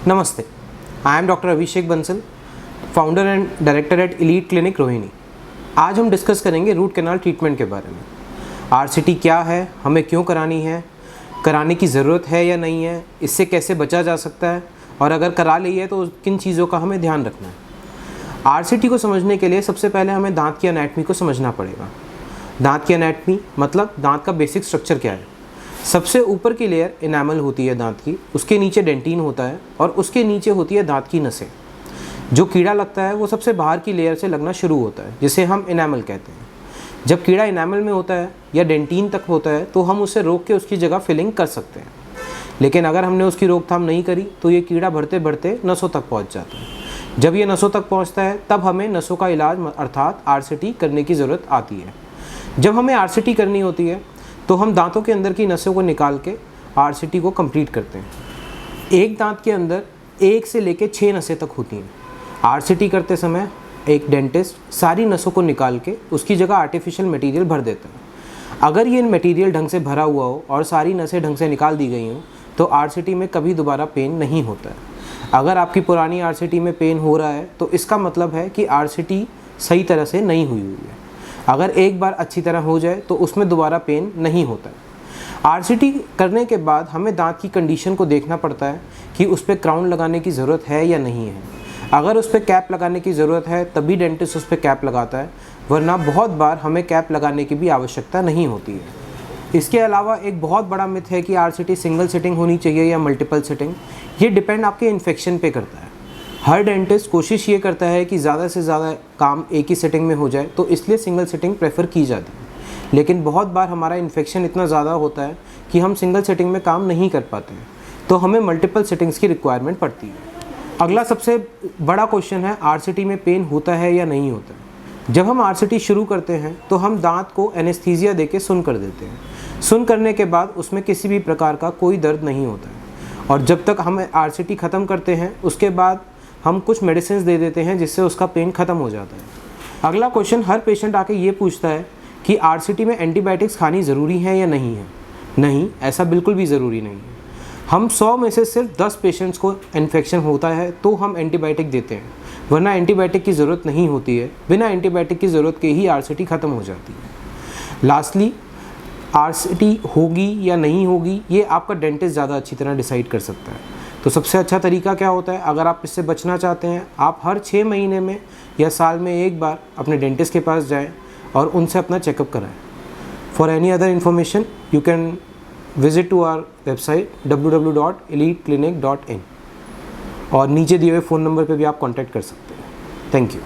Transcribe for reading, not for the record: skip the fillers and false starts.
नमस्ते, I am doctor Abhishek Bansal, founder and director at elite clinic Rohini. आज हम discuss करेंगे रूट कैनाल ट्रीटमेंट के बारे में। आरसीटी क्या है, हमें क्यों करानी है, कराने की ज़रूरत है या नहीं है, इससे कैसे बचा जा सकता है और अगर करा ली है तो किन चीज़ों का हमें ध्यान रखना है। आरसीटी को समझने के लिए सबसे पहले हमें दांत की एनाटमी को समझना पड़ेगा। दांत की एनाटमी मतलब दांत का बेसिक स्ट्रक्चर क्या है। सबसे ऊपर की लेयर इनामल होती है दांत की, उसके नीचे डेंटिन होता है और उसके नीचे होती है दांत की नसें। जो कीड़ा लगता है वो सबसे बाहर की लेयर से लगना शुरू होता है, जिसे हम इनामल कहते हैं। जब कीड़ा इनामल में होता है या डेंटिन तक होता है तो हम उसे रोक के उसकी जगह फिलिंग कर सकते हैं, लेकिन अगर हमने उसकी रोकथाम नहीं करी तो ये कीड़ा बढ़ते बढ़ते नसों तक पहुँच जाता है। जब ये नसों तक पहुँचता है तब हमें नसों का इलाज अर्थात आरसीटी करने की ज़रूरत आती है। जब हमें आरसीटी करनी होती है तो हम दांतों के अंदर की नसों को निकाल के आरसीटी को कंप्लीट करते हैं। एक दांत के अंदर 1 से लेकर 6 नसें तक होती हैं। आरसीटी करते समय एक डेंटिस्ट सारी नसों को निकाल के उसकी जगह आर्टिफिशियल मटेरियल भर देता है। अगर ये मटेरियल ढंग से भरा हुआ हो और सारी नसें ढंग से निकाल दी गई हों तो आरसीटी में कभी दोबारा पेन नहीं होता है। अगर आपकी पुरानी आरसीटी में पेन हो रहा है तो इसका मतलब है कि आरसीटी सही तरह से नहीं हुई है। अगर एक बार अच्छी तरह हो जाए तो उसमें दोबारा पेन नहीं होता है। आरसीटी करने के बाद हमें दांत की कंडीशन को देखना पड़ता है कि उस पर क्राउन लगाने की ज़रूरत है या नहीं है। अगर उस पर कैप लगाने की ज़रूरत है तभी डेंटिस्ट उस पर कैप लगाता है, वरना बहुत बार हमें कैप लगाने की भी आवश्यकता नहीं होती है। इसके अलावा एक बहुत बड़ा मिथ है कि आरसीटी सिंगल सिटिंग होनी चाहिए या मल्टीपल सिटिंग। ये डिपेंड आपके इन्फेक्शन पे करता है। हर डेंटिस्ट कोशिश ये करता है कि ज़्यादा से ज़्यादा काम एक ही सिटिंग में हो जाए, तो इसलिए सिंगल सिटिंग प्रेफर की जाती है। लेकिन बहुत बार हमारा इन्फेक्शन इतना ज़्यादा होता है कि हम सिंगल सिटिंग में काम नहीं कर पाते हैं, तो हमें मल्टीपल सिटिंग्स की रिक्वायरमेंट पड़ती है। अगला सबसे बड़ा क्वेश्चन है, आरसीटी में पेन होता है या नहीं होता है। जब हम आरसीटी शुरू करते हैं तो हम दांत को एनेस्थीसिया देके सुन्न कर देते हैं। सुन्न करने के बाद उसमें किसी भी प्रकार का कोई दर्द नहीं होता है और जब तक हम आरसीटी ख़त्म करते हैं उसके बाद हम कुछ मेडिसिन दे देते हैं जिससे उसका पेन ख़त्म हो जाता है। अगला क्वेश्चन हर पेशेंट आके ये पूछता है कि आरसीटी में एंटीबायोटिक्स खानी ज़रूरी है या नहीं है। नहीं, ऐसा बिल्कुल भी ज़रूरी नहीं है। हम 100 में से सिर्फ 10 पेशेंट्स को इन्फेक्शन होता है तो हम एंटीबायोटिक देते हैं, वरना एंटीबायोटिक की ज़रूरत नहीं होती है। बिना एंटीबायोटिक की ज़रूरत के ही आरसीटी ख़त्म हो जाती है। लास्टली, आरसीटी होगी या नहीं होगी ये आपका डेंटिस्ट ज़्यादा अच्छी तरह डिसाइड कर सकता है। तो सबसे अच्छा तरीका क्या होता है, अगर आप इससे बचना चाहते हैं, आप हर 6 महीने में या साल में एक बार अपने डेंटिस्ट के पास जाएं और उनसे अपना चेकअप कराएं। For any other information you can visit to our website www.eliteclinic.in और नीचे दिए हुए फ़ोन नंबर पे भी आप कॉन्टैक्ट कर सकते हैं। Thank you.